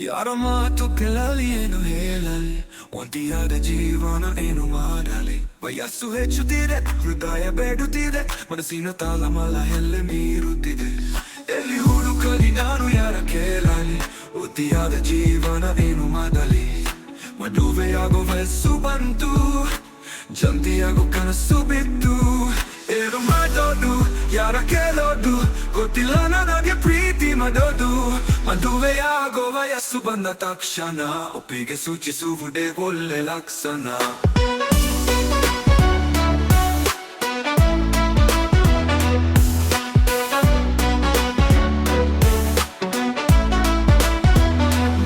ಯಾರ ಮಾತು ಕೇಳಲಿ ಏನು ಹೇಳಲಿ, ಒಂಟಿಯಾದ ಜೀವನ ಏನು ಮಾಡಲಿ. ವಯಸ್ಸು ಹೆಚ್ಚುತ್ತಿದೆ, ಹೃದಯ ಬೇಡುತ್ತಿದೆ, ಮನಸ್ಸಿನ ತಾಳಮಲ ಎಲ್ಲೆ ಮೀರುತ್ತಿದೆ. ಎಲ್ಲಿ ಹುಡುಕಲಿ ನಾನು ಯಾರ ಕೇಳಲಿ, ಒತ್ತಿಯಾದ ಜೀವನ ಏನು ಮಾಡಲಿ. ಮದುವೆಯಾಗೋ ವಯಸ್ಸು ಬಂತು, ಜಂತಿಯಾಗೋ ಕನಸು ಬಿತ್ತು. ಏನು ಮಾಡೋದು ಯಾರ ಕೇಳೋದು, ಗೊತ್ತಿಲ್ಲ ನನಗೆ ಪ್ರೀತಿ ಮಾಡೋದು. ಮದುವೆಯಾಗೋ ವಯಸ್ಸು ಬಂದ ತಕ್ಷಣ ಒಪ್ಪಿಗೆ ಸೂಚಿಸುವುದೇ ಒಳ್ಳೆ ಲಕ್ಷಣ.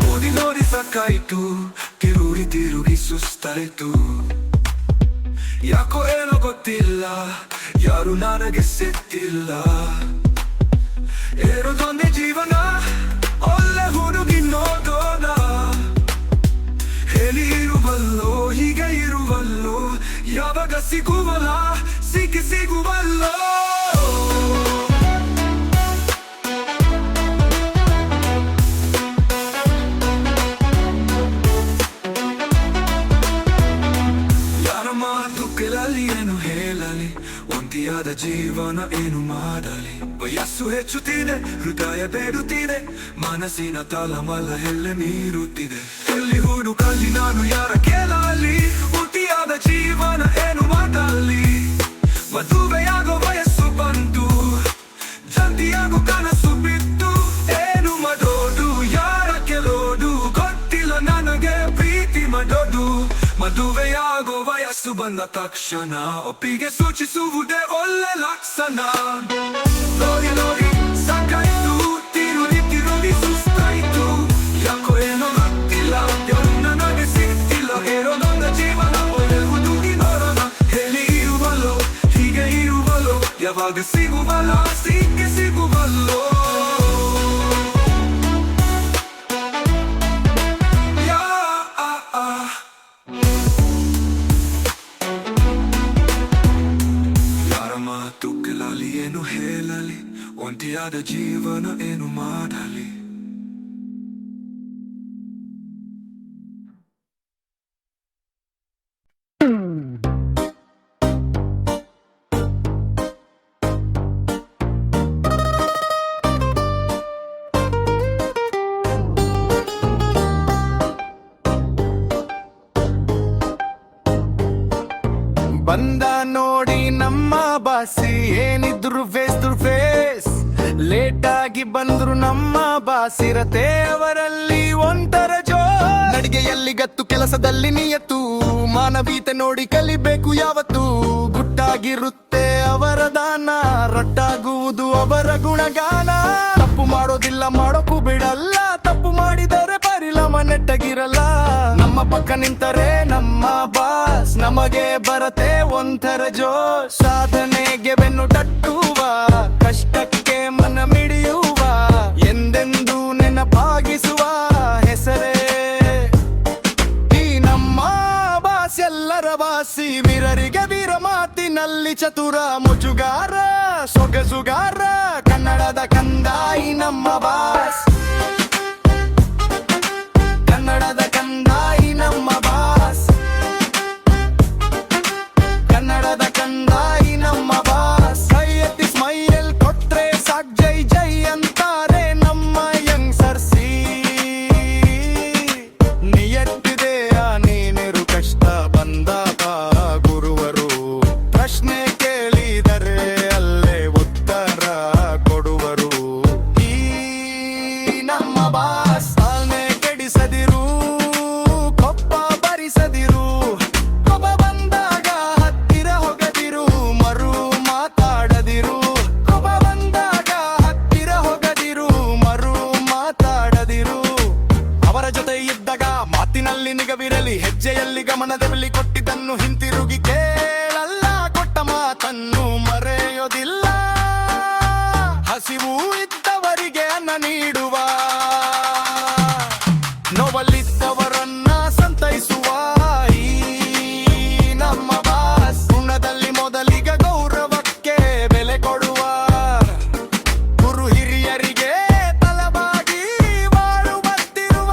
ನೋಡಿ ನೋಡಿ ಸಾಕಾಯ್ತು, ತಿರುಗಿ ಸುಸ್ತಾಯ್ತು. ಯಾಕೋ ಏನೋ ಗೊತ್ತಿಲ್ಲ, ಯಾರು ನನಗೆ ಸಿಕ್ತಿಲ್ಲ. ಏರೋದೊಂದೇ ಜೀವನ, ಒಳ್ಳೆ ಹುಡುಗಿ ನೋಡೋಣ. ಹೇಳಿ ಇರುವಲ್ಲೋ, ಹೀಗೆ ಇರುವಲ್ಲೋ, ಯಾವಾಗ ಸಿಗುವಲ್ಲ, ಸಿಗುವಲ್ಲೋ. ಕೇಳಲಿ ಏನು ಹೇಳಲಿ, ಒಂಟಿಯಾದ ಜೀವನ ಏನು ಮಾಡಲಿ. ವಯಸ್ಸು ಹೆಚ್ಚುತ್ತಿದೆ, ಹೃದಯ ಬೇಡುತ್ತಿದೆ, ಮನಸ್ಸಿನ ತಾಳಮಲ ಎಲ್ಲೆ ಮೀರುತ್ತಿದೆ. ಎಲ್ಲಿ ಹುಡುಕಲಿ ನಾನು ಯಾರ ಕೇಳಲಿ, ಒಂಟಿಯಾದ ಜೀವನ ಏನು ಮಾಡಲಿ. ಮದುವೆಯಾಗೋ ವಯಸ್ಸು ಬಂತು, ಜಲ್ದಿಯಾಗೋ ಕನಸು ಬಿತ್ತು. ಏನು ಮಾಡೋದು ಯಾರ ಕೇಳೋದು, ಗೊತ್ತಿಲ್ಲ ನನಗೆ ಪ್ರೀತಿ ಮಾಡೋದು. ಮದುವೆಯಾಗೋ ವಯಸ್ಸು ಬಂದ ತಕ್ಷಣ ಒಪ್ಪಿಗೆ ಸೂಚಿಸುವುದೇ ಒಳ್ಳೆ ಲಕ್ಷಣ. ನೋಡಿ ನೋಡಿ ಸಾಕಾಯ್ತು, ತಿರುಗಿ ಸುಸ್ತಾಯ್ತು. ಯಾಕೋ ಏನೋ ಗೊತ್ತಿಲ್ಲ, ಯಾರು ನನಗೆ ಸಿಗ್ತಿಲ್ಲ. ಹೇಳೋದೊಂದ ಜೀವನ, ಒಳ್ಳೆ ಹುಡುಗಿ ನೋಡೋಣ. ಹೇಳಿ ಇರುವಲ್ಲೋ, ಹೀಗೆ ಇರುವಲ್ಲೋ, ಯಾವಾಗ ಸಿಗುವಲ್ಲ, ಸಿಗುವಲ್ಲೋ. ಮಾತು ಕೇಳಲಿ ಏನು ಹೇಳಲಿ, ಒಂಟಿಯಾದ ಜೀವನ ಏನು ಮಾಡಲಿ. ಬಂದ ನೋಡಿ ನಮ್ಮ ಬಾಸಿ, ಏನಿದ್ರು ಫೇಸ್ ಲೇಟ್ ಆಗಿ ಬಂದ್ರು ನಮ್ಮ ಬಾಸಿರತೆ ಅವರಲ್ಲಿ ಒಂಥರ ನಡಿಗೆಯಲ್ಲಿ ಗತ್ತು, ಕೆಲಸದಲ್ಲಿ ನಿಯತ್ತು, ಮಾನವೀಯತೆ ನೋಡಿ ಕಲಿಬೇಕು ಯಾವತ್ತು. ಗುಟ್ಟಾಗಿರುತ್ತೆ ಅವರ ದಾನ, ರಟ್ಟಾಗುವುದು ಅವರ ಗುಣಗಾನ. ತಪ್ಪು ಮಾಡೋದಿಲ್ಲ, ಮಾಡೋಕ್ಕೂ ಬಿಡಲ್ಲ, ತಪ್ಪು ಮಾಡಿದರೆ ಪರಿಣಾಮ ನೆಟ್ಟಗಿರಲ್ಲ. ನಮ್ಮ ಪಕ್ಕ ನಿಂತರೆ ನಮ್ಮ ಬಾಸ್, ನಮಗೆ ಬರತೆ ಒಂಥರ ಜೋಶ್. ಸಾಧನೆಗೆ ಬೆನ್ನು ತಟ್ಟುವ, ಕಷ್ಟಕ್ಕೆ ಮನ ಮಿಡಿಯುವ, ಎಂದೆಂದು ನೆನಪಾಗಿಸುವ ಹೆಸರೇ ಈ ನಮ್ಮ ಬಾಸ್. ಎಲ್ಲರ ಬಾಸಿ, ವೀರರಿಗೆ ವೀರ ಮಾತಿನಲ್ಲಿ ಚತುರ, ಮುಜುಗಾರ ಸೊಗಸುಗಾರ, ಕನ್ನಡದ ಕಂದಾಯಿ ನಮ್ಮ ಬಾಸ್. ಕನ್ನಡದ ಕಂದಾಯಿ ನಮ್ಮ ಬಾಸ್, ಕನ್ನಡದ ಕಂದಾಯಿ ನಮ್ಮ ಬಾಸ್. ಕೈ ಎತ್ತಿ ಸ್ಮೈಲ್ ಕೊಟ್ರೆ ಸಾಕ್, ಜೈ ಜೈ ಅಂತಾರೆ ನಮ್ಮ ಯಂಗ್ಸರ್ಸಿ. ನಿಯತ್ತಿದೆಯ ನೀನಿರು, ಕಷ್ಟ ಬಂದಾಗ ಗುರುವರು, ಪ್ರಶ್ನೆ ಕೇಳಿದರೆ ಅಲ್ಲೇ ಉತ್ತರ ಕೊಡುವರು. ಈ ನಮ್ಮ ಬಾಸ್ ತಾಳ್ಮೆ ಕೆಡಿಸದಿರು, ಕೊಪ್ಪ ಬರಿಸದಿರು, ಕೋಪ ಬಂದಾಗ ಹತ್ತಿರ ಹೋಗದಿರು, ಮರು ಮಾತಾಡದಿರು. ಕೋಪ ಬಂದಾಗ ಹತ್ತಿರ ಹೋಗದಿರು, ಮರು ಮಾತಾಡದಿರು. ಅವರ ಜೊತೆ ಇದ್ದಾಗ ಮಾತಿನಲ್ಲಿ ನಿಗವಿರಲಿ, ಹೆಜ್ಜೆಯಲ್ಲಿ ಗಮನದಲ್ಲಿ ಕೊಟ್ಟಿದ್ದನ್ನು ಹಿಂತಿರುಗಿ ಕೇಳಲ್ಲ, ಕೊಟ್ಟ ಮಾತನ್ನು ಮರೆಯೋದಿಲ್ಲ. ಹಸಿವು ಇದ್ದವರಿಗೆ ಅನ್ನ ನೀಡುವ, ನೋವಲ್ಲಿದ್ದವರನ್ನ ಸಂತೈಸುವ ಈ ನಮ್ಮ ಬಾಸ್. ಗುಣದಲ್ಲಿ ಮೊದಲಿಗ ಗೌರವಕ್ಕೆ ಬೆಲೆ ಕೊಡುವ, ಗುರು ಹಿರಿಯರಿಗೆ ತಲಬಾಗಿ ಬಾಳುವಂತಿರುವ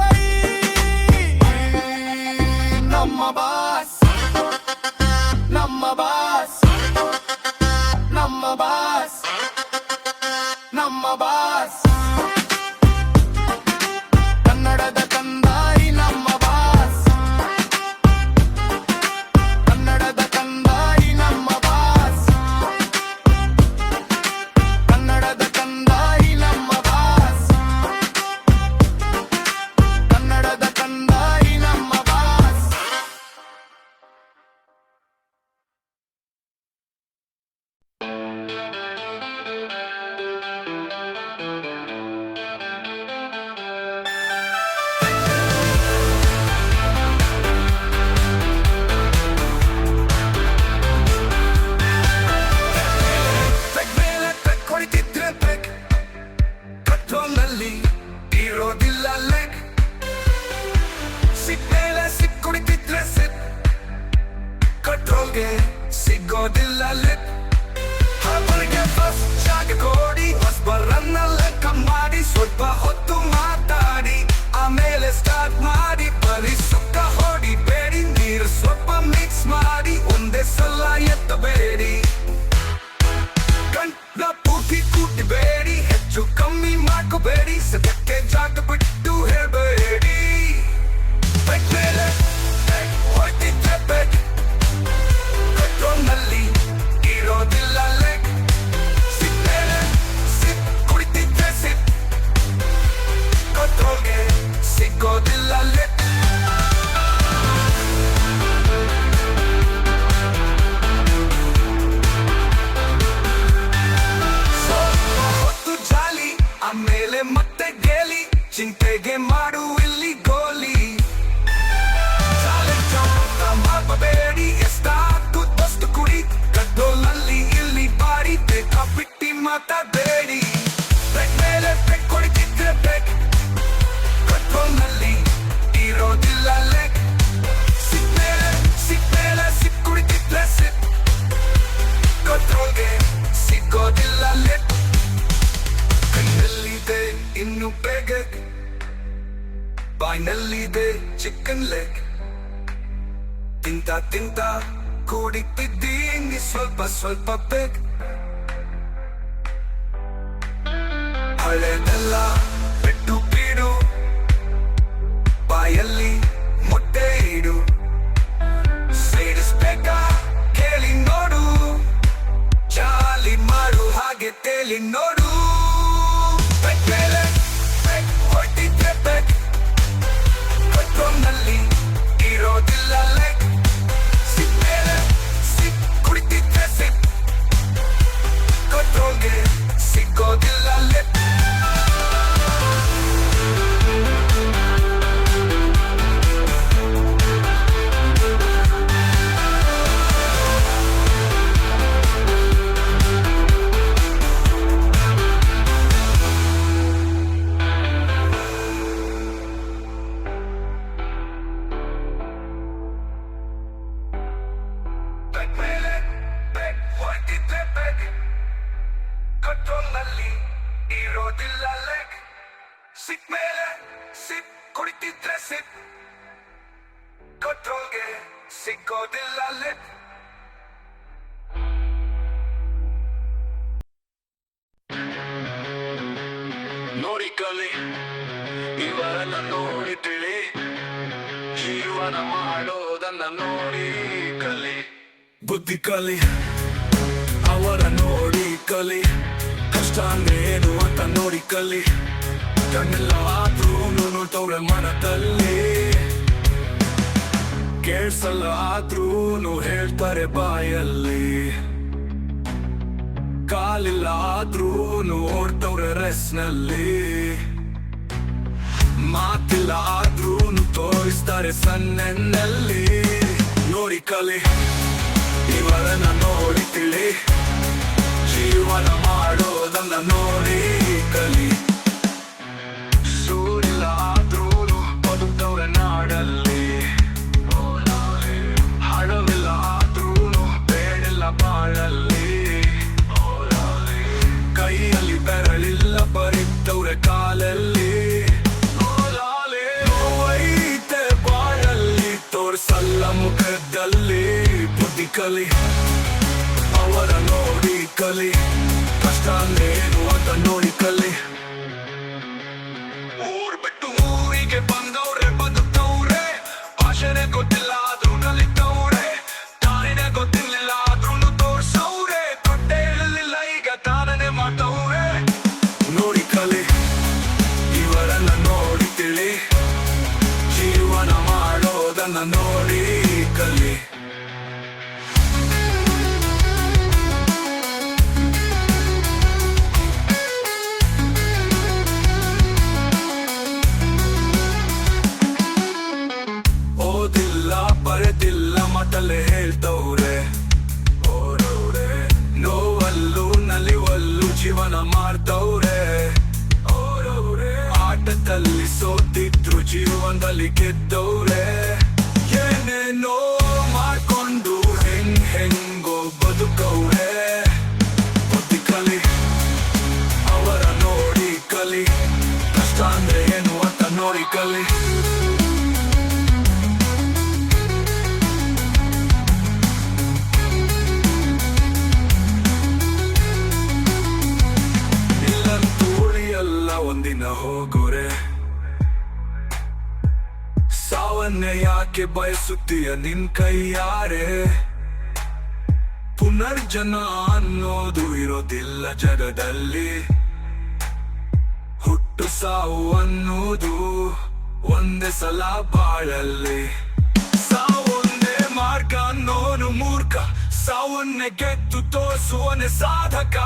ಮಾತಾಡಬೇಡಿ. ಬೆಕ್ ಮೇಲೆ ಬೆಕ್ ಹೊಡಿತಿದ್ರೆ ಬೆಕ್, ಕಂಟ್ರೋಲ್ನಲ್ಲಿ ಇರೋದಿಲ್ಲ ಲೆಕ್. ಸಿಕ್ಮೇಲೆ ಸಿಕ್ ಕುಡಿತಿದ್ರೆ ಸಿಪ್, ಕಂಟ್ರೋಲ್ಗೆ ಸಿಗೋದಿಲ್ಲ ಲೆಕ್. ಕಣ್ಣಲ್ಲಿದೆ ಇನ್ನು ಬೇಗ, ಬಾಯ್ನಲ್ಲಿದೆ ಚಿಕನ್ ಲೆಗ್. ತಿಂತ ಕೂಡಿಟ್ಟಿದ್ದೀನಿ ಸ್ವಲ್ಪ ಬೇಗ. ಹಳೆದೆಲ್ಲ ಬಿಟ್ಟು ಬಿಡು, ಬಾಯಲ್ಲಿ ಮೊಟ್ಟೆ ಇಡು. ಸೇರಿಸ್ಬೇಕಾ ಕೇಳಿ ನೋಡು, ಚಾಲಿ ಮಾಡು ಹಾಗೆ ತೇಲಿ ನೋಡು. ಬೆಕ್ ಮೇಲೆ ಬೆಕ್ ಹೊಟ್ಟಿದ್ರೆ ಬೆಕ್, ಕಂಟ್ರೋಲ್ನಲ್ಲಿ ಇರೋದಿಲ್ಲ ಲೆಕ್. ಸಿಕ್ ಮೇಲೆ ಸಿಕ್ ಕುಡಿತಿದ್ರೆ ಸಿಪ್, ಕಂಟ್ರೋಲ್ಗೆ ಸಿಗೋದಿಲ್ಲ ಲೆಕ್. ಬೆಕ್ ಮೇಲೆ ಬೆಕ್ ಹೊಟ್ಟಿದ್ರೆ ಬೆಕ್, ಕಂಟ್ರೋಲ್ನಲ್ಲಿ ಇರೋದಿಲ್ಲ ಲೆಕ್. ಸಿಕ್ ಮೇಲೆ ಸಿಪ್ ಕುಡಿತಿದ್ರೆ ಸಿಪ್, ಕಂಟ್ರೋಲ್ಗೆ ಸಿಗೋದಿಲ್ಲ ಲೆಕ್. ನೋಡಿ ಕಲಿ, ಇವರನ್ನ ನೋಡಿ ತಿಳಿ, ಜೀವನ ಮಾಡೋದನ್ನ ನೋಡಿ ಕಲಿ. ಬುದ್ಧಿ ಕಲಿ, ಅವರ ನೋಡಿ ಕಲಿ. ಕಷ್ಟ ಅಂದ್ರೆ ಏನು ಅಂತ ನೋಡಿ ಕಲಿ. ಕಣ್ಣೆಲ್ಲ ಆದ್ರೂ ನೋಡ್ತವ್ರೆ ಮನದಲ್ಲಿ, ಕೇಳ್ಸಲ್ಲ ಆದ್ರೂ ಹೇಳ್ತಾರೆ ಬಾಯಲ್ಲಿ. ಕಾಲಿಲ್ಲ ಆದ್ರೂ ಓಡ್ತವ್ರೆ ರೆಸ್ನಲ್ಲಿ, ಮಾತಿಲ್ಲ ಆದ್ರೂ ತೋರಿಸ್ತಾರೆ ಸನ್ನೆನಲ್ಲಿ. ನೋಡಿ ಕಲಿ, ಇವರನ್ನ ನೋಡಿ ತಿಳಿ, ಜೀವನ ಮಾಡೋದನ್ನ ನೋಡಿ ಕಲಿ. ಸೂರಿಲ್ಲ ಆದ್ರೂ ಬದುಕ್ತವ್ರೆ ನಾಡಲ್ಲಿ, ಹಣವಿಲ್ಲ ಆದ್ರೂ ಬೇಡಿಲ್ಲ ಬಾಳಲ್ಲಿ. ಕೈಯಲ್ಲಿ ಬೆರಳಿಲ್ಲ ಬರಿತವ್ರೆ ಕಾಲಲ್ಲಿ, ನೋವೈತೆ ಬಾಳಲ್ಲಿ ತೋರ್ಸಲ್ಲ ಮುಖದಲ್ಲಿ. ಬುದ್ಧಿ ಕಲಿ, ಅವರ ನೋಡಿ ಕಲಿ. ಕಷ್ಟ ಅಂದ್ರೆ ಏನು ಅಂತ ನೋಡಿ ಕಲಿ. ಊರ್ ಬಿಟ್ಟು ಊರಿಗೆ ಬಂದವ್ರೆ ಬದುಕ್ತವ್ರೆ, ಭಾಷೆನೆ ಗೊತ್ತಿಲ್ಲ ಆದ್ರೂ ನಲಿತವ್ರೆ, ತಾನೇನೆ ಗೊತ್ತಿರ್ಲಿಲ್ಲ ಆದ್ರೂ ತೋರ್ಸವ್ರೆ, ತೊಟ್ಟೆ ಇರಲಿಲ್ಲ ಈಗ ತಾನೇ ಮಾಡ್ತವ್ರೆ. ನೋಡಿ ಕಲಿ, ಇವರನ್ನ ನೋಡಿ ತಿಳಿ, ಜೀವನ ಮಾಡೋದನ್ನ ನೋಡಿ ಕಲಿ. ಓದಿಲ್ಲ ಬರೆದಿಲ್ಲ ಮಾತಲ್ಲೇ ಹೇಳ್ತವ್ರೆ, ನೋವಲ್ಲೂ ನಲಿವಲ್ಲೂ ಜೀವನ ಮಾಡ್ತವ್ರೆ. ಆಟದಲ್ಲಿ ಸೋತಿದ್ರು ಜೀವನದಲ್ಲಿ ಗೆದ್ದವ್ರೆ, ಏನೇನೋ ಮಾಡ್ಕೊಂಡು ಹೆಂಗೋ ಬದುಕವ್ರೆ. ಬುದ್ಧಿ ಕಲಿ, ಅವರ ನೋಡಿ ಕಲಿ. ಕಷ್ಟ ಅಂದ್ರೆ ಏನು ಅಂತ ನೋಡಿ ಕಲಿ. ಒಂದಿನ ಹೋಗೋರೆ, ಸಾವನ್ನೇ ಯಾಕೆ ಬಯಸುತ್ತೀಯ ನಿನ್ ಕೈಯಾರೆ. ಪುನರ್ಜನ ಅನ್ನೋದು ಇರೋದಿಲ್ಲ ಜಗದಲ್ಲಿ, ಹುಟ್ಟು ಸಾವು ಅನ್ನೋದು ಒಂದೇ ಸಲ ಬಾಳಲ್ಲಿ. ಸಾವೊಂದೇ ಮಾರ್ಗ ಅನ್ನೋನು ಮೂರ್ಖ, ಸಾವನ್ನೇ ಗೆದ್ದು ತೋರಿಸುವನೆ ಸಾಧಕ.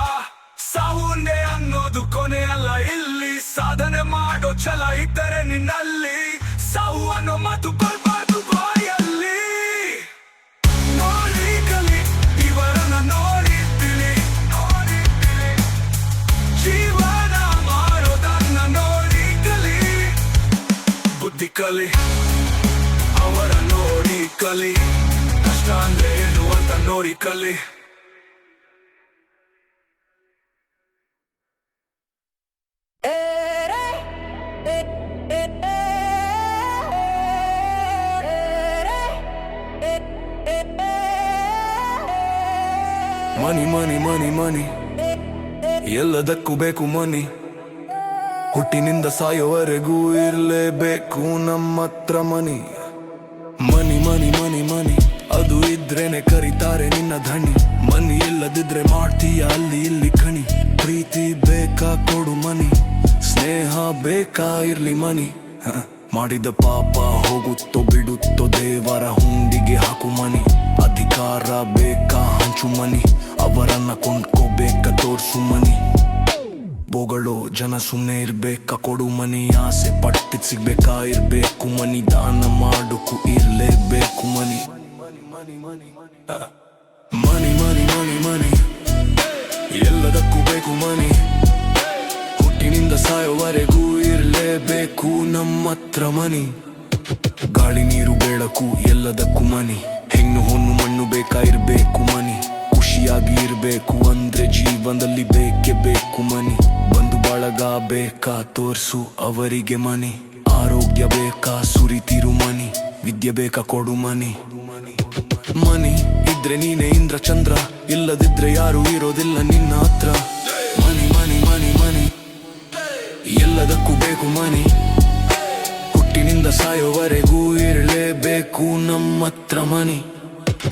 ಸಾವುಂಡೆ ಅನ್ನೋದು ಕೊನೆ ಅಲ್ಲ ಇಲ್ಲಿ, ಸಾಧನೆ ಮಾಡೋ ಛಲ ಇದ್ದರೆ ನಿನ್ನಲ್ಲಿ. ಸಾವು ಅನ್ನೋ ಮಾತು ಕೊಡ್ಬಾರ್ದು ಬಾಯಲ್ಲಿ. ನೋಡಿ ಕಲಿ, ಇವರನ್ನ ನೋಡಿ ತಿಳಿ, ಬುದ್ಧಿ ಕಲಿ, ಅವರ ನೋಡಿ ಕಲಿ, ಕಷ್ಟ ಅಂದ್ರೆ ಏನು ಅಂತ ನೋಡಿ ಕಲಿ. ಮನಿ ಮನಿ ಮನಿ ಮನಿ, ಎಲ್ಲದಕ್ಕೂ ಬೇಕು ಮನಿ. ಹುಟ್ಟಿನಿಂದ ಸಾಯೋವರೆಗೂ ಇರಲೇಬೇಕು ನಮ್ಮತ್ರ ಮನಿ. ಮನಿ ಮನಿ ಮನಿ ಮನಿ, ಅದು ಇದ್ರೇನೆ ಕರೀತಾರೆ ನಿನ್ನ ಧಣಿ. ಮನಿ ಇಲ್ಲದಿದ್ರೆ ಮಾಡ್ತೀಯ ಅಲ್ಲಿ ಇಲ್ಲಿ ಕಣಿ. ಪ್ರೀತಿ ಬೇಕಾ ಕೊಡು ಮನಿ, ಸ್ನೇಹ ಬೇಕಾ ಇರ್ಲಿ ಮನಿ. ಮಾಡಿದ ಪಾಪ ಹೋಗುತ್ತೋ ಬಿಡುತ್ತೋ ದೇವರ ಹುಂಡಿಗೆ ಹಾಕು ಮನಿ. ಅಧಿಕಾರ ಬೇಕಾ ಹಂಚು ಮನಿ, ಅವರನ್ನ ಕೊಂಡ್ಕೋಬೇಕಾ ತೋರ್ಸು ಮನಿ. ಬೋಗಳೋ ಜನ ಸುಮ್ಮನೆ ಇರ್ಬೇಕಾ ಕೊಡು ಮನಿ. ಆಸೆ ಪಟ್ಟಿದ್ ಸಿಗ್ಬೇಕಾ ಇರ್ಬೇಕು ಮನಿ. ದಾನ ಮಾಡೋಕು ಇರ್ಲೇಬೇಕು ಮನಿ. ಮನಿ ಮನಿ ಮನಿ ಮನಿ, ಎಲ್ಲದಕ್ಕೂ ಬೇಕು ಮನಿ. ಹುಟ್ಟಿನಿಂದ ಸಾಯೋವರೆಗೂ ಇರ್ಲೇಬೇಕು ನಮ್ಮತ್ರ ಮನಿ. ಗಾಳಿ ನೀರು ಬೆಳಕು ಎಲ್ಲದಕ್ಕೂ ಮನಿ. ಹೆಣ್ಣು ಹೊನ್ನು ಮಣ್ಣು ಬೇಕಾ ಇರ್ಬೇಕು ಮನಿ. ಖುಷಿಯಾಗಿ ಇರ್ಬೇಕು ಅಂದ್ರೆ ಜೀವನದಲ್ಲಿ ಬೇಕೇ ಬೇಕು ಮನಿ. ಬಂದು ಬಳಗ ಬೇಕಾ ತೋರ್ಸು ಅವರಿಗೆ ಮನಿ. ಆರೋಗ್ಯ ಬೇಕಾ ಸುರಿತಿರು ಮನಿ. ವಿದ್ಯೆ ಬೇಕಾ ಕೊಡು ಮನಿ. ಮನಿ ಇದ್ರೆ ನೀನೆ ಇಂದ್ರ ಚಂದ್ರ, ಇಲ್ಲದಿದ್ರೆ ಯಾರು ಇರೋದಿಲ್ಲ ನಿನ್ನ ಹತ್ರ. ಮನಿ ಮನಿ ಮನಿ ಮನಿ, ಎಲ್ಲದಕ್ಕೂ ಬೇಕು ಮನಿ. ಹುಟ್ಟಿನಿಂದ ಸಾಯೋವರೆಗೂ ಇರಲೇಬೇಕು ನಮ್ಮತ್ರ ಮನಿ.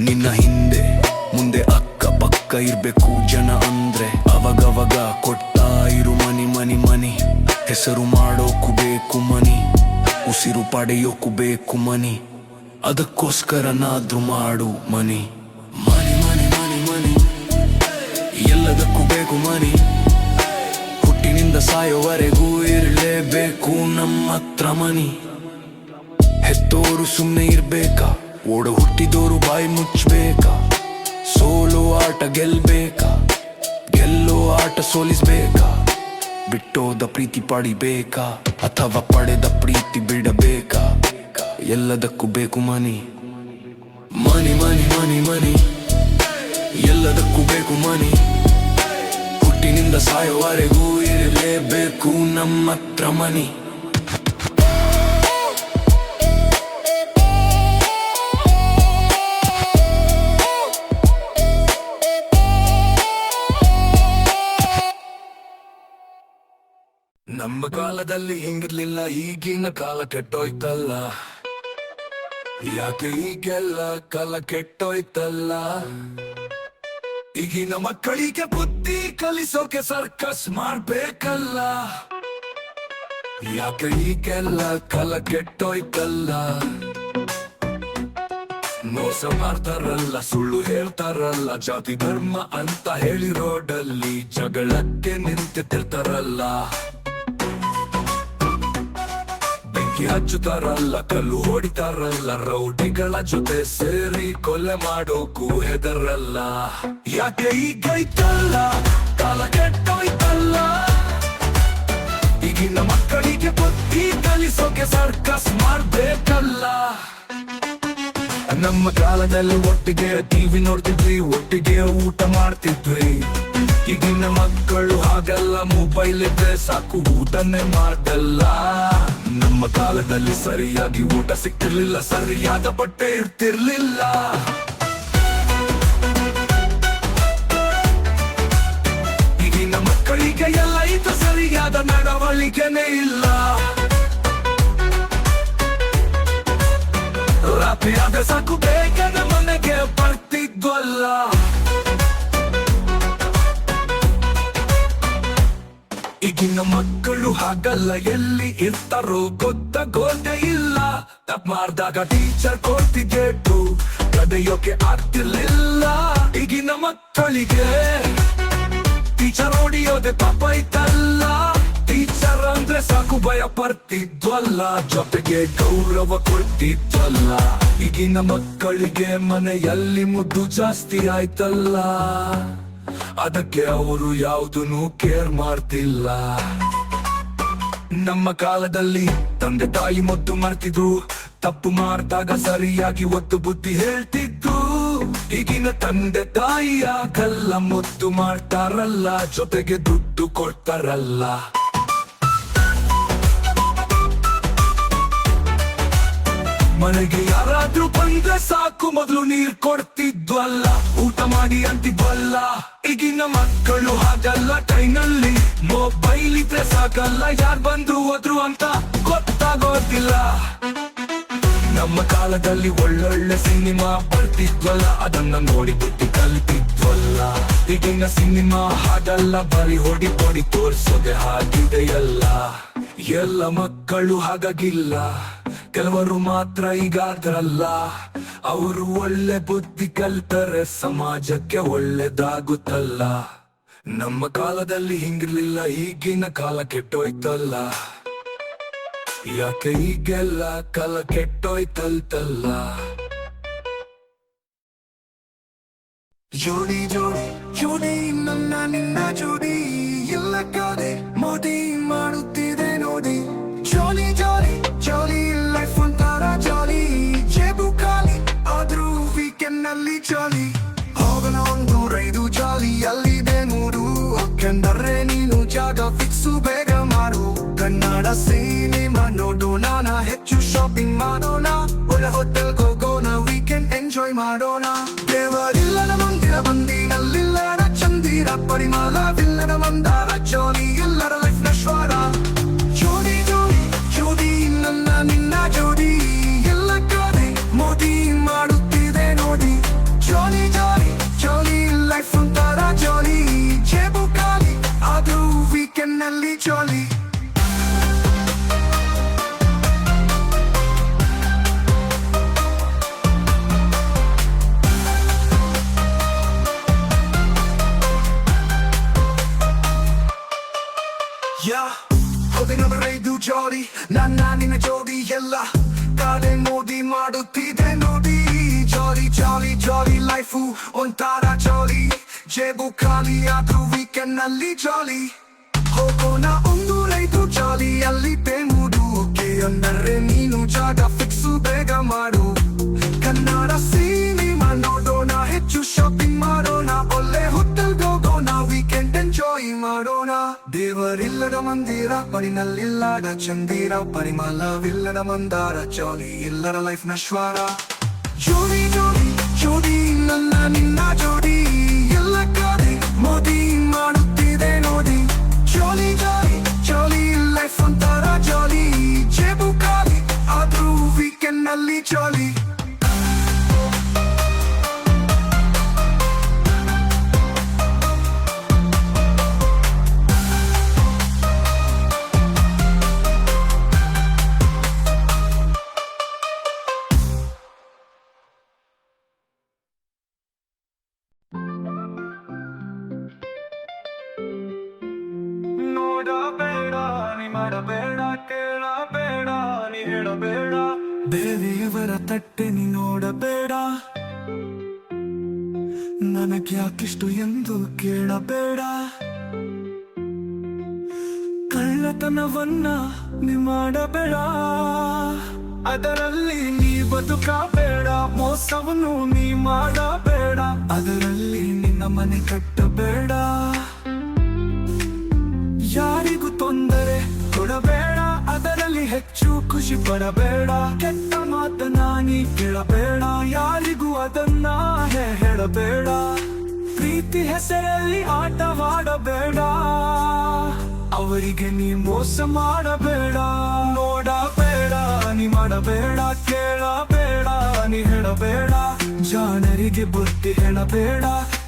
ನಿನ್ನ ಹಿಂದೆ ಮುಂದೆ ಅಕ್ಕ ಪಕ್ಕ ಇರ್ಬೇಕು ಜನ ಅಂದ್ರೆ ಅವಾಗವಾಗ ಕೊಡ್ತಾ ಇರು ಮನಿ. ಮನಿ ಮನಿ, ಹೆಸರು ಮಾಡೋಕು ಬೇಕು ಮನಿ. ಉಸಿರು ಪಡೆಯೋಕು ಬೇಕು ಮನಿ. ಅದಕ್ಕೋಸ್ಕರನಾದ್ರೂ ಮಾಡು ಮನಿ. ಮನಿ ಮನಿ ಮನಿ ಮನಿ, ಎಲ್ಲದಕ್ಕೂ ಬೇಕು ಮನಿ. ಹುಟ್ಟಿನಿಂದ ಸಾಯೋವರೆಗೂ ಇರಲೇಬೇಕು ನಮ್ಮತ್ರ ಮನಿ. ಹೆತ್ತೋರು ಸುಮ್ಮನೆ ಇರ್ಬೇಕಾ, ಓಡ ಹುಟ್ಟಿದೋರು ಬಾಯಿ ಮುಚ್ಚಬೇಕಾ. ಸೋಲೋ ಆಟ ಗೆಲ್ಬೇಕಾ, ಗೆಲ್ಲೋ ಆಟ ಸೋಲಿಸ್ಬೇಕಾ. ಬಿಟ್ಟೋದ ಪ್ರೀತಿ ಪಡಿಬೇಕಾ, ಅಥವಾ ಪಡೆದ ಪ್ರೀತಿ ಬಿಡಬೇಕಾ. ಎಲ್ಲದಕ್ಕೂ ಬೇಕು ಮನಿ. ಮನಿ ಮನಿ ಮನಿ ಮನಿ, ಎಲ್ಲದಕ್ಕೂ ಬೇಕು ಮನಿ. ಹುಟ್ಟಿನಿಂದ ಸಾಯೋವರೆಗೂ ಇರಲೇಬೇಕು ನಮ್ಮತ್ರ ಮನಿ. ನಮ್ಮ ಕಾಲದಲ್ಲಿ ಹಿಂಗಿರ್ಲಿಲ್ಲ, ಈಗಿನ ಕಾಲ ಕೆಟ್ಟೋಯ್ತಲ್ಲ. ಯಾಕೆ ಈಗೆಲ್ಲ ಕಾಲ ಕೆಟ್ಟೋಯ್ತಲ್ಲ. ಈಗಿನ ಮಕ್ಕಳಿಗೆ ಬುದ್ಧಿ ಕಲಿಸೋಕೆ ಸರ್ಕಸ್ ಮಾಡ್ಬೇಕಲ್ಲ. ಯಾಕೆ ಈಗೆಲ್ಲ ಕಾಲ ಕೆಟ್ಟೋಯ್ತಲ್ಲ. ಮೋಸ ಮಾಡ್ತಾರಲ್ಲ, ಸುಳ್ಳು ಹೇಳ್ತಾರಲ್ಲ, ಜಾತಿ ಧರ್ಮ ಅಂತ ಹೇಳಿ ರೋಡಲ್ಲಿ ಜಗಳಕ್ಕೆ ನಿಂತಿರ್ತಾರಲ್ಲ. ಬೆಂಕಿ ಹಚ್ಚುತ್ತಾರಲ್ಲ, ಕಲ್ಲು ಹೊಡಿತಾರಲ್ಲ, ರೌಡಿಗಳ ಜೊತೆ ಸೇರಿ ಕೊಲೆ ಮಾಡೋಕು ಹೆದರಲ್ಲ. ಯಾಕೆ ಈಗೈತಲ್ಲ ಕಾಲ ಕೆಟ್ಟೋಯ್ತಲ್ಲ. ಈಗಿನ ಮಕ್ಕಳಿಗೆ ಬುದ್ಧಿ ಕಲಿಸೋಕೆ ಸರ್ಕಸ್ ಮಾಡ್ಬೇಕಲ್ಲ. ನಮ್ಮ ಕಾಲದಲ್ಲಿ ಒಟ್ಟಿಗೆ ಟಿವಿ ನೋಡ್ತಿದ್ವಿ, ಒಟ್ಟಿಗೆ ಊಟ ಮಾಡ್ತಿದ್ವಿ. ಈಗಿನ ಮಕ್ಕಳು ಹಾಗಲ್ಲ, ಮೊಬೈಲ್ ಇದ್ರೆ ಸಾಕು ಊಟನೇ ಮಾಡಲ್ಲ. ನಮ್ಮ ಕಾಲದಲ್ಲಿ ಸರಿಯಾಗಿ ಊಟ ಸಿಕ್ತಿರ್ಲಿಲ್ಲ, ಸರಿಯಾದ ಬಟ್ಟೆ ಇರ್ತಿರ್ಲಿಲ್ಲ. ಈಗಿನ ಮಕ್ಕಳಿಗೆ ಎಲ್ಲ ಇದು ಸರಿಯಾದ ನಡವಳಿಕೆನೇ ಇಲ್ಲ. ರಾತ್ರಿ ಆದ ಸಾಕು ಬೇಗನೆ ಮನೆಗೆ ಬರ್ತಿದ್ವಲ್ಲ. ಈಗಿನ ಮಕ್ಕಳು ಹಾಗಲ್ಲ, ಎಲ್ಲಿ ಇರ್ತಾರೋ ಗೊತ್ತಾಗೋದೇ ಇಲ್ಲ. ತಪ್ಪು ಮಾಡಿದಾಗ ಟೀಚರ್ ಕೊಡ್ತಿದ್ದೇಟು, ತಡೆಯೋಕೆ ಆಗ್ತಿರ್ಲಿಲ್ಲ. ಈಗಿನ ಮಕ್ಕಳಿಗೆ ಟೀಚರ್ ಹೊಡಿಯೋದೆ ಪಾಪ ಐತಲ್ಲ. ಟೀಚರ್ ಅಂದ್ರೆ ಸಾಕು ಭಯ ಪಡ್ತಿದ್ವಲ್ಲ, ಜೊತೆಗೆ ಗೌರವ ಕೊಡ್ತಿದ್ವಲ್ಲ. ಈಗಿನ ಮಕ್ಕಳಿಗೆ ಮನೆಯಲ್ಲಿ ಮುದ್ದು ಜಾಸ್ತಿ ಆಯ್ತಲ್ಲ. ಅದಕ್ಕೆ ಅವರು ಯಾವುದನ್ನು ಕೇರ್ ಮಾಡ್ತಿಲ್ಲ. ನಮ್ಮ ಕಾಲದಲ್ಲಿ ತಂದೆ ತಾಯಿ ಮುದ್ದು ಮಾಡ್ತಿದ್ರು, ತಪ್ಪು ಮಾಡಿದಾಗ ಸರಿಯಾಗಿ ಒತ್ತು ಬುದ್ಧಿ ಹೇಳ್ತಿದ್ರು. ಈಗಿನ ತಂದೆ ತಾಯಿ ಆಗಲ್ಲ, ಮುದ್ದು ಮಾಡ್ತಾರಲ್ಲ, ಜೊತೆಗೆ ದುಡ್ಡು ಕೊಡ್ತಾರಲ್ಲ. ಮನೆಗೆ ಯಾರಾದ್ರೂ ಬಂದ್ರೆ ಸಾಕು, ಮೊದಲು ನೀರ್ ಕೊಡ್ತಿದ್ವಲ್ಲ, ಊಟ ಮಾಡಿ ಅಂತಿದ್ವಲ್ಲ. ಈಗಿನ ಮಕ್ಕಳು ಹಾಗಲ್ಲ, ಟ್ರೈನಲ್ಲಿ ಮೊಬೈಲ್ ಇದ್ರೆ ಸಾಕಲ್ಲ, ಯಾರ್ ಬಂದ್ರು ಹೋದ್ರು ಅಂತ ಗೊತ್ತಾಗೋದಿಲ್ಲ. ನಮ್ಮ ಕಾಲದಲ್ಲಿ ಒಳ್ಳೊಳ್ಳೆ ಸಿನಿಮಾ ಬರ್ತಿದ್ವಲ್ಲ, ಅದನ್ನ ನೋಡಿ ಬುದ್ಧಿ ಕಲಿತಿದ್ವಲ್ಲ. ಈಗಿನ ಸಿನಿಮಾ ಹಾಗಲ್ಲ, ಬರೀ ಹೊಡಿ ತೋರ್ಸೋದೆ ಹಾಗಿದೆಯಲ್ಲ. ಎಲ್ಲ ಮಕ್ಕಳು ಹಾಗಾಗಿಲ್ಲ, ಕೆಲವರು ಮಾತ್ರ ಈಗಾದ್ರಲ್ಲ. ಅವರು ಒಳ್ಳೆ ಬುದ್ಧಿ ಕಲ್ತರೆ ಸಮಾಜಕ್ಕೆ ಒಳ್ಳೆದಾಗುತ್ತಲ್ಲ. ನಮ್ಮ ಕಾಲದಲ್ಲಿ ಹಿಂಗಿರ್ಲಿಲ್ಲ, ಈಗಿನ ಕಾಲ ಕೆಟ್ಟೋಯ್ತಲ್ಲ. ಯಾಕೆ ಈಗೆಲ್ಲ ಕಾಲ ಕೆಟ್ಟೋಯ್ತಲ್ತಲ್ಲ. ಜೋಡಿ ಜೋಡಿ ಜೋಡಿ ನನ್ನ ನಿನ್ನ ಜೋಡಿ, ಎಲ್ಲ ಕಡೆ ಮೋದಿ ಮಾಡುತ್ತಿದೆ ನೋಡಿ. ಜಾಲಿ ಜಾಲಿ ಜಾಲಿ ಲೈಫ್ ಒಂಥರ ಜಾಲಿ, ಜೇಬು ಖಾಲಿ ಆದ್ರೂ ವೀಕೆಂಡ್ ನಲ್ಲಿ ಜಾಲಿ. ಹೋಗೋಣ ಒಂದು ರೈದು ಜಾಲಿ, ಅಲ್ಲಿದೆ ನೋಡು. ಯಾಕೆಂದರೆ ನೀನು ಜಾಗ ಫಿಕ್ಸು ಬೇಗ ಮಾಡು. ಕನ್ನಡ ಸಿನಿಮಾ ನೋಡೋಣ, ಹೆಚ್ಚು ಶಾಪಿಂಗ್ ಮಾಡೋಣ, ಒಳ್ಳೆ ಹೋಟೆಲ್ ಹೋಗೋಣ, ವೀಕೆಂಡ್ ಎಂಜಾಯ್ ಮಾಡೋಣ. ದೇವರಿಲ್ಲದ ಮಂದಿರ ಬಂದಿನಲ್ಲಿಲ್ಲದ ಚಂದಿರ, ಪರಿಮಳವಿಲ್ಲದ ಮಂದಾರ ಜಾಲಿ, ಎಲ್ಲರ ಲೈಫ್ ನಶ್ವರ. ಜೋಡಿ ಜೋಡಿ ಜೋಡಿ ನನ್ನ ನಿನ್ನ ಜೋಡಿ, ಎಲ್ಲ ಕಡೆ ಮೋದಿ ಮಾಡುತ್ತಿದೆ ನೋಡಿ. ಜಾಲಿ ಜಾಲಿ ಜಾಲಿ ಲೈಫ್ ಒಂಥರ ಜಾಲಿ, ಜೇಬು ಖಾಲಿ ಆದ್ರೂ ವೀಕೆಂಡ್ ನಲ್ಲಿ ಜಾಲಿ. ಹೊದಿನವರೈದು ಜೋಡಿ, ನನ್ನ ನಿನ್ನ ಜೋಡಿ, ಎಲ್ಲ ಕಡೆ ಮೋದಿ ಮಾಡುತ್ತಿದೆ ನೋಡಿ. ಜಾಲಿ ಜಾಲಿ ಜಾಲಿ ಲೈಫು ಒಂಥರ ಜಾಲಿ, ಜೇಬು ಖಾಲಿ ಆದ್ರೂ ವೀಕೆಂಡ್ ನಲ್ಲಿ ಜಾಲಿ. ಹೋಗೋಣ ಒಂದು ರೈದು ಜಾಲಿ, ಅಲ್ಲಿ ಮೂಡು. ಓಕೆ ಅಂದರೆ ನೀನು ಜಾಗ ಫಿಕ್ಸು ಬೇಗ ಮಾಡು. ಕನ್ನಡ ಸಿನಿಮಾ ನೋಡೋಣ, ಹೆಚ್ಚು ಶಾಪಿಂಗ್ ಮಾಡೋಣ, ಒಳ್ಳೆ ಹೋಟೆಲ್ ಹೋಗೋಣ, ವೀಕೆಂಡ್ ಎಂಜಾಯ್ ಮಾಡೋಣ. ದೇವರಿಲ್ಲದ ಮಂದಿರ, ಪರಿನಲ್ಲಿಲ್ಲದ ಚಂದಿರ, ಪರಿಮಳವಿಲ್ಲದ ಮಂದಾರ ಜಾಲಿ, ಎಲ್ಲರ ಲೈಫ್ ನಶ್ವರ. ಜೋಡಿ ಜೋಡಿ ಜೋಡಿ ನನ್ನ ನಿನ್ನ ಜೋಡಿ, ಎಲ್ಲ ಕಡೆ ಮೋದಿ ಮಾಡುತ್ತಿದೆ ನೋಡಿ. ಜಾಲಿ ಜಾಲಿ ಜಾಲಿ ಲೈಫ್ ಒಂಥರ ಜಾಲಿ, ಜೇಬು ಖಾಲಿ ಆದ್ರೂ ವೀಕೆಂಡ್ ನಲ್ಲಿ ಜಾಲಿ. ನೋಡಬೇಡ ನೀ ಮಾಡಬೇಡ, ಕೇಳಬೇಡ ನೀ ಹೇಳಬೇಡ, ಬೇರೆಯವರ ತಟ್ಟೆ ನೀ ನೋಡಬೇಡ, ನನಗ್ಯಾಕಿಷ್ಟು ಎಂದು ಕೇಳಬೇಡ. ಕಳ್ಳತನವನ್ನ ನೀ ಮಾಡಬೇಡ, ಅದರಲ್ಲಿ ನೀ ಬದುಕಬೇಡ. ಮೋಸವನ್ನು ನೀ ಮಾಡಬೇಡ, ಅದರಲ್ಲಿ ನಿನ್ನ ಮನೆ ಕಟ್ಟಬೇಡ. ಯಾರಿಗೂ ತೊಂದರೆ ಕೊಡಬೇಡ, ಅದರಲ್ಲಿ ಹೆಚ್ಚು ಖುಷಿ ಪಡಬೇಡ. ಕೆಟ್ಟ ಮಾತನ್ನ ನೀ ಕೇಳಬೇಡ, ಯಾರಿಗೂ ಅದನ್ನ ಹೇಳಬೇಡ. ಪ್ರೀತಿ ಹೆಸರಲ್ಲಿ ಆಟವಾಡಬೇಡ, ಅವರಿಗೆ ನೀ ಮೋಸ ಮಾಡಬೇಡ. ನೋಡಬೇಡ ನೀ ಮಾಡಬೇಡ, ಕೇಳಬೇಡ ನೀ ಹೇಳಬೇಡ, ಜಾಣರಿಗೆ ಬುದ್ಧಿ ಹೇಳಬೇಡ,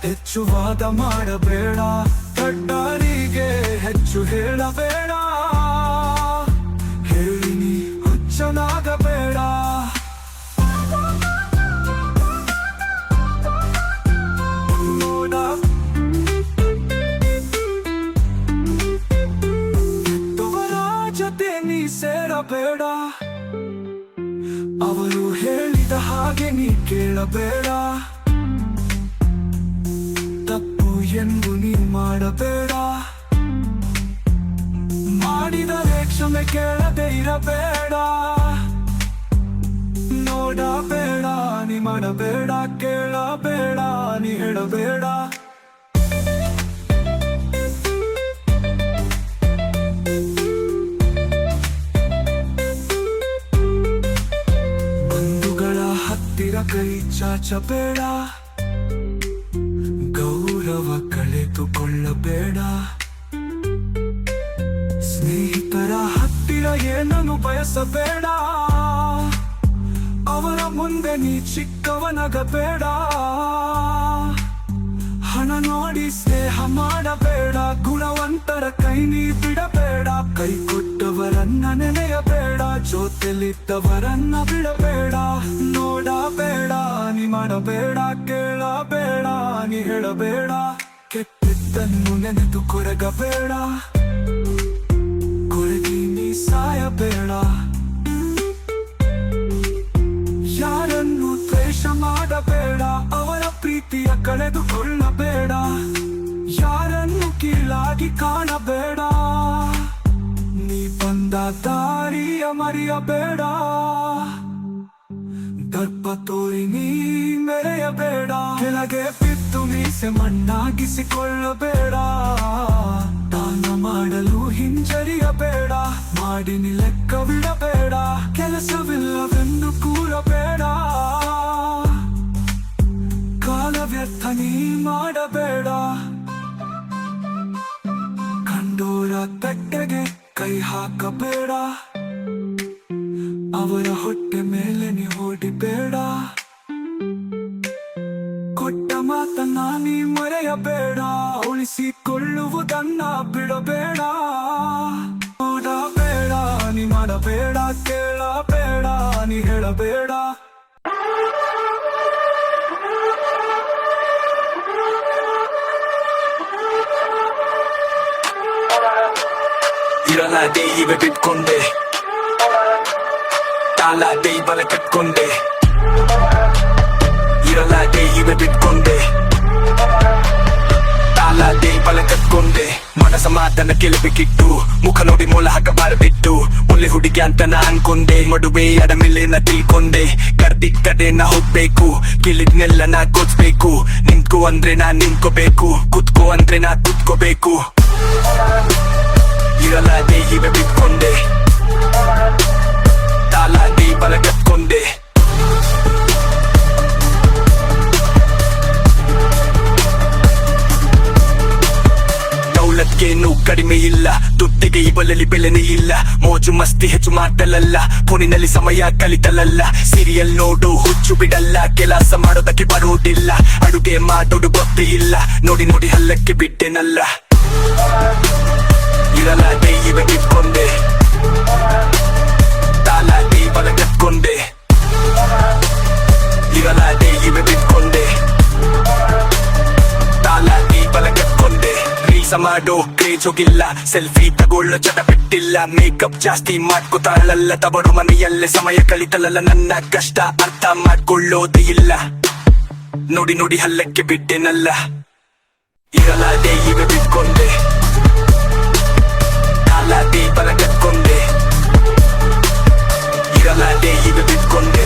ಹೆಚ್ಚು ವಾದ ಮಾಡಬೇಡ. ದೊಡ್ಡರಿಗೆ ಹೆಚ್ಚು ಹೇಳಬೇಡ, ಹೇಳಿ ನೀ ಹುಚ್ಚನಾಗಬೇಡ. ಕೆಟ್ಟವರ ಜೊತೆ ನೀ ಸೇರಬೇಡ, ಅವರು ಹೇಳಿದ ಹಾಗೆ ನೀ ಕೇಳಬೇಡ. ತಪ್ಪು ಎಂದು ನೀ ಮಾಡಬೇಡ, ಮಾಡಿದರೆ ಕ್ಷಮೆ ಸುಮ್ಮನೆ ಕೇಳದೆ ಇರಬೇಡ, ನೋಡಬೇಡ, ನೀ ಮಾಡಬೇಡ, ಕೇಳಬೇಡ, ನೀ ಹೇಳಬೇಡ. ಬಂಧುಗಳ ಹತ್ತಿರ ಕೈ ಚಾಚಬೇಡ, ಗೌರವ ಕಳೆದುಕೊಳ್ಳಬೇಡ. ಸ್ನೇಹಿತರ ಹತ್ತಿರ ಏನನ್ನು ಬಯಸಬೇಡ, ಅವರ ಮುಂದೆ ನೀ ಚಿಕ್ಕವನಾಗಬೇಡ. ಹಣ ನೋಡಿ ಸ್ನೇಹ ಮಾಡಬೇಡ, ಗುಣವಂತರ ಕೈ ನೀ ಬಿಡಬೇಡ. ಕೈ ಕೊಟ್ಟವರನ್ನ ನೆನೆಯಬೇಡ, ಜೊತೆಲಿದ್ದವರನ್ನ ಬಿಡಬೇಡ. ನೋಡಬೇಡ, ನೀ ಮಾಡಬೇಡ, ಕೇಳಬೇಡ, ನೀ ಹೇಳಬೇಡ. ಕೆಟ್ಟಿದ್ದನ್ನು ನೆನೆದು ಕೊರಗಬೇಡ, ಕೊರಗಿ ನೀ ಸಾಯಬೇಡ. ಯಾರನ್ನು ದ್ವೇಷ ಮಾಡಬೇಡ, ಅವರ ಪ್ರೀತಿಯ ಕಳೆದುಕೊಳ್ಳಬೇಡ. ಯಾರನ್ನು ಕೀಳಾಗಿ ಕಾಣಬೇಡ, ನೀ ಬಂದ ದಾರಿಯ ಮರೆಯಬೇಡ. ದರ್ಪ ತೋರಿ ನೀ ಮೆರೆಯಬೇಡ, ಕೆಳಗೆ ಬಿದ್ದು ಮೀಸೆ ಮಣ್ಣಾಗಿಸಿಕೊಳ್ಳಬೇಡ. ದಾನ ಮಾಡಲು ಹಿಂಜರಿಯಬೇಡ, ಮಾಡಿ ನೀ ಲೆಕ್ಕವಿಡಬೇಡ. ಕೆಲಸವಿಲ್ಲವೆಂದು ಕೂರಬೇಡ, ಕಾಲ ವ್ಯರ್ಥ ನೀ ಮಾಡಬೇಡ. ಕಂಡೋರ ತಟ್ಟೆಗೆ ಕೈ ಹಾಕಬೇಡ, ಅವರ ಹೊಟ್ಟೆ ಮೇಲೆ ನೀ ಓಡಿಬೇಡ. ಕೊಟ್ಟ ಮಾತನ್ನ ನೀ ಮರೆಯಬೇಡ, ಉಳಿಸಿಕೊಳ್ಳುವುದನ್ನ ಬಿಡಬೇಡ. ನೋಡಬೇಡ, ನೀ ಮಾಡಬೇಡ, ಕೇಳಬೇಡ, ನೀ ಹೇಳಬೇಡ. ಇರಲಾದೆ ಇವೆ ಬಿಟ್ಕೊಂಡೆ, ತಾಲಾದೆ ಬಲ ಕಟ್ಕೊಂಡೆ. ಇರಲಾದೆ ಇವೆ ಬಿಟ್ಕೊಂಡೆ, ತಾಲಾದೆ ಬಲ ಕಟ್ಕೊಂಡೆ. ಮನಸ ಮಾತನ್ನ ಕೆಳಬೇಕಿಟ್ಟು, ಮುಖ ನೋಡಿ ಮೂಲ ಹಾಕಬಾರದಿತ್ತು. ಒಳ್ಳೆ ಹುಡುಗಿ ಅಂತ ನಾ ಅನ್ಕೊಂಡೆ, ಮಡುವೆ ಅಡ ಮೇಲೆ ನಾ ತಿಳ್ಕೊಂಡೆ. ಕರ್ದಿದ್ ಕಡೆ ನಾ ಹೋಗ್ಬೇಕು, ಕೇಳಿದ್ನೆಲ್ಲ ನಾ ಕೊಡ್ಸ್ಬೇಕು. ನಿಂತ್ಕೋ ಅಂದ್ರೆ ನಾ ನಿಂತ್ಕೋಬೇಕು, ಕುತ್ಕೋ ಅಂದ್ರೆ ನಾ ಕುತ್ಕೋಬೇಕು. ಇರಲಾದೆ ಇವೆ ಬಿಟ್ಕೊಂಡೆ, ತಾಲಾದೆ ಬಲ ಕಟ್ಕೊಂಡೆ. ದೌಲತ್ಗೇನು ಕಡಿಮೆ ಇಲ್ಲ, ದುಡ್ಡಿಗೆ ಇವಳಲ್ಲಿ ಬೆಲೆನೇ ಇಲ್ಲ. ಮೋಜು ಮಸ್ತಿ ಹೆಚ್ಚು ಮಾತಲ್ಲ, ಫೋನಿನಲ್ಲಿ ಸಮಯ ಕಲಿತಲಲ್ಲ. ಸೀರಿಯಲ್ ನೋಡು ಹುಚ್ಚು ಬಿಡಲ್ಲ, ಕೆಲಸ ಮಾಡೋದಕ್ಕೆ ಬರುವುದಿಲ್ಲ. ಅಡುಗೆ ಮಾಡೋದು ಗೊತ್ತೇ ಇಲ್ಲ, ನೋಡಿ ನೋಡಿ ಹಲ್ಲಕ್ಕೆ ಬಿಟ್ಟೆನಲ್ಲ. ಇರಲಾದೆ ಇವೆ ಬಿಟ್ಕೊಂಡೆ, ತಾಲಾದೆ ಬಲ ಕಟ್ಕೊಂಡೆ. ಇರಲಾದೆ ಇವೆ ಬಿಟ್ಕೊಂಡೆ, ತಾಲಾದೆ ಬಲ ಕಟ್ಕೊಂಡೆ. ರೀಲ್ಸ ಮಾಡೋ ಕ್ರೇಜ್ ಹೋಗಿಲ್ಲ, ಸೆಲ್ಫಿ ತಗೊಳ್ಳೋ ಚಟ ಬಿಟ್ಟಿಲ್ಲ. ಮೇಕಪ್ ಜಾಸ್ತಿ ಮಾಡ್ಕೋತಾಳಲ್ಲ, ತವರು ಮನೆಯಲ್ಲೇ ಸಮಯ ಕಳಿತಲಲ್ಲ. ನನ್ನ ಕಷ್ಟ ಅರ್ಥ ಮಾಡ್ಕೊಳ್ಳೋದೇ ಇಲ್ಲ, ನೋಡಿ ನೋಡಿ ಹಲ್ಲಕ್ಕೆ ಬಿಟ್ಟೆನಲ್ಲ. ಇರಲಾದೆ ಇವೆ ಬಿಟ್ಕೊಂಡೆ, ತಾಲಾದೆ ಬಲ ಕಟ್ಕೊಂಡೆ. ಇರಲಾದೆ ಇವೆ ಬಿಟ್ಕೊಂಡೆ,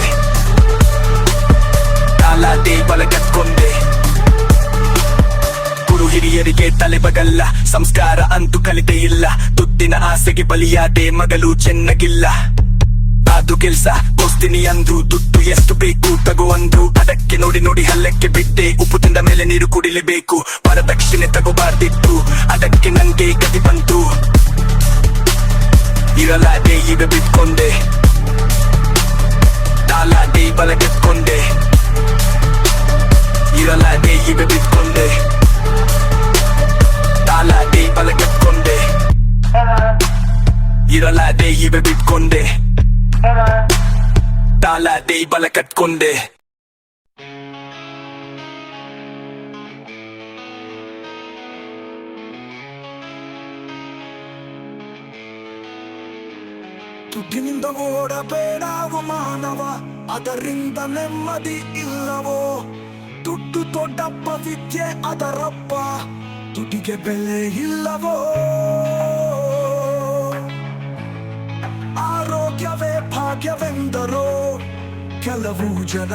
ತಾಲಾದೆ ಬಲ ಕಟ್ಕೊಂಡೆ. ಗುರು ಹಿರಿಯರಿಗೆ ತಲೆ ಬಗಲ್ಲ, ಸಂಸ್ಕಾರ ಅಂತೂ ಕಲಿತೆ ಇಲ್ಲ. ದುಡ್ಡಿನ ಆಸೆಗೆ ಬಲಿಯಾದೆ ಮಗಳು ಚೆನ್ನಾಗಿಲ್ಲ. ಅದು ಕೆಲ್ಸ ಕೊಸ್ತೀನಿ ಅಂದ್ರು, ದುಡ್ಡು ಎಷ್ಟು ಬೇಕು ತಗೋ ಅಂದ್ರು. ಅದಕ್ಕೆ ನೋಡಿ ನೋಡಿ ಹಲ್ಲಕ್ಕೆ ಬಿಟ್ಟೆ, ಉಪ್ಪು ತಿಂದ ಮೇಲೆ ನೀರು ಕುಡಿಲೇಬೇಕು. ವರದಕ್ಷಿಣೆ ತಗೋಬಾರ್ದಿತ್ತು, ಅದಕ್ಕೆ ನಂಗೆ ಗತಿ ಬಂತು. ಇರಲಾದೆ ಇವೆ ಬಿಟ್ಕೊಂಡೆ, ತಾಲಾದೆ ಬಲ ಕಟ್ಕೊಂಡೆ. ಇರಲಾದೆ ಇವೆ ಬಿಟ್ಕೊಂಡೆ, ತಾಲಾದೆ ಬಲ ಕಟ್ಕೊಂಡೆ. ಇರಲಾದೆ ಇವೆ ಬಿಟ್ಕೊಂಡೆ, ತಾಲಾದೆ ಬಲ ಕಟ್ಕೊಂಡೆ. ದುಡ್ಡಿನಿಂದ ಓಡಬೇಡವ ಮಾನವ, ಅದರಿಂದ ನೆಮ್ಮದಿ ಇಲ್ಲವೋ. ದುಡ್ಡು ದೊಡ್ಡಪ್ಪ, ವಿದ್ಯೆ ಅದರಪ್ಪ, ದುಡ್ಡಿಗೆ ಬೆಲೆ ಇಲ್ಲವೋ. ಭಾಗ್ಯವೇ ಭಾಗ್ಯವೆಂದರೋ ಕೆಲವು ಜನ.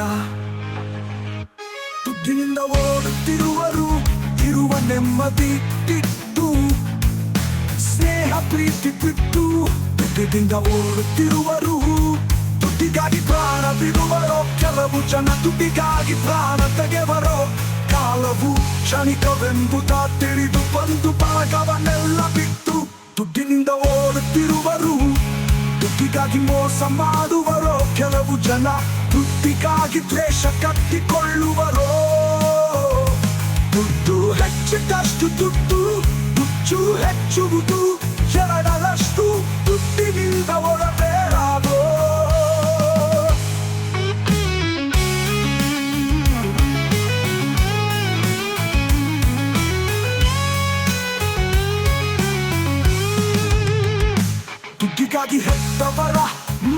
ದುಡ್ಡಿನಿಂದ ಓಡುತ್ತಿರುವರು ಇರುವ ನೆಮ್ಮದಿ ಬಿಟ್ಟು, ಸ್ನೇಹ ಪ್ರೀತಿ ಬಿಟ್ಟು. ದುಡ್ಡಿನಿಂದ ಓಡುತ್ತಿರುವರು ದುಡ್ಡಿಗಾಗಿ ಪ್ರಾಣ ಬಿಡುವರೋ ಕೆಲವು ಜನ. ದುಡ್ಡಿಗಾಗಿ ಪ್ರಾಣ ತೆಗೆವರೋ ಕಾಲವು ಕ್ಷಣಿಕವೆಂಬುದ ತಿಳಿದು ಬಂದು ಭಾಗವನ್ನೆಲ್ಲ ಬಿಟ್ಟು. ದುಡ್ಡಿನಿಂದ ಓಡುತ್ತಿರುವರು ದುಡ್ಡಿಗಾಗಿ ಮೋಸ ಮಾಡುವರೋ ಕೆಲವು ಜನ. ದುಡ್ಡಿಗಾಗಿ ದ್ವೇಷ ಕಟ್ಟಿಕೊಳ್ಳುವರೋ. ದುಡ್ಡು ಹೆಚ್ಚಿದಷ್ಟು ದುಡ್ಡು ಹುಚ್ಚು ಹೆಚ್ಚುವುದು ಎರಡರಷ್ಟು. ದುಡ್ಡಿನಿಂದ ಹೊರಬೇಡಾಗೋ. ದುಡ್ಡಿಗಾಗಿ ಹೆತ್ತವರ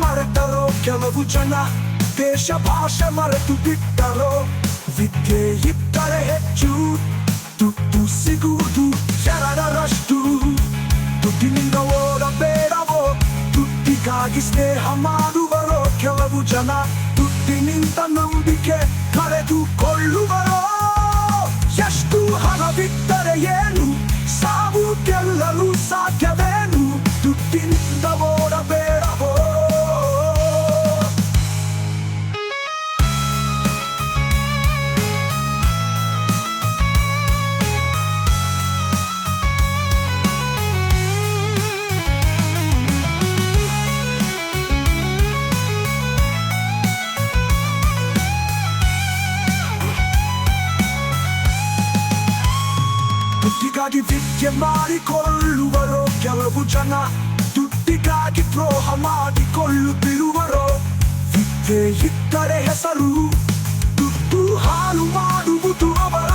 ಮರೆತರೋ ಕೆಲವು ಜನ. ದೇಶ ಭಾಷೆ ಮರೆತು ಬಿಟ್ಟರೋ. ವಿದ್ಯೆ ಇದ್ದರೆ ಹೆಚ್ಚು ದುಡ್ಡು ಸಿಗುವುದು ಎರಡರಷ್ಟು. ದುಡ್ಡಿನಿಂದ ಓಡಬೇಡವೋ ದುಡ್ಡಿಗಾಗಿ ಸ್ನೇಹ ಮಾಡುವರೋ ಕೆಲವು ಜನ. ದುಡ್ಡಿನಿಂದ ನಂಬಿಕೆ ಕಳೆದುಕೊಳ್ಳುವರೋ. ಎಷ್ಟು ಹಣವಿದ್ದರೆ ಏನು ಸಾವು ಗೆಲ್ಲಲು ಸಾಧ್ಯವೇನು. ದುಡ್ಡಿನಿಂದ ಓಡಬೇಡವೋ. ದುಡ್ಡಿಗಾಗಿ ವಿದ್ಯೆ ಮಾಡಿಕೊಳ್ಳುವರೋ ಕೆಲವು ಜನ. ದುಡ್ಡಿಗಾಗಿ ದ್ರೋಹ ಮಾಡಿಕೊಳ್ಳುತ್ತಿರುವರೋ. ವಿದ್ಯೆ ಇದ್ದರೆ ಹೆಸರು ದುಡ್ಡು ಹಾಳು ಮಾಡುವುದು ಅವರ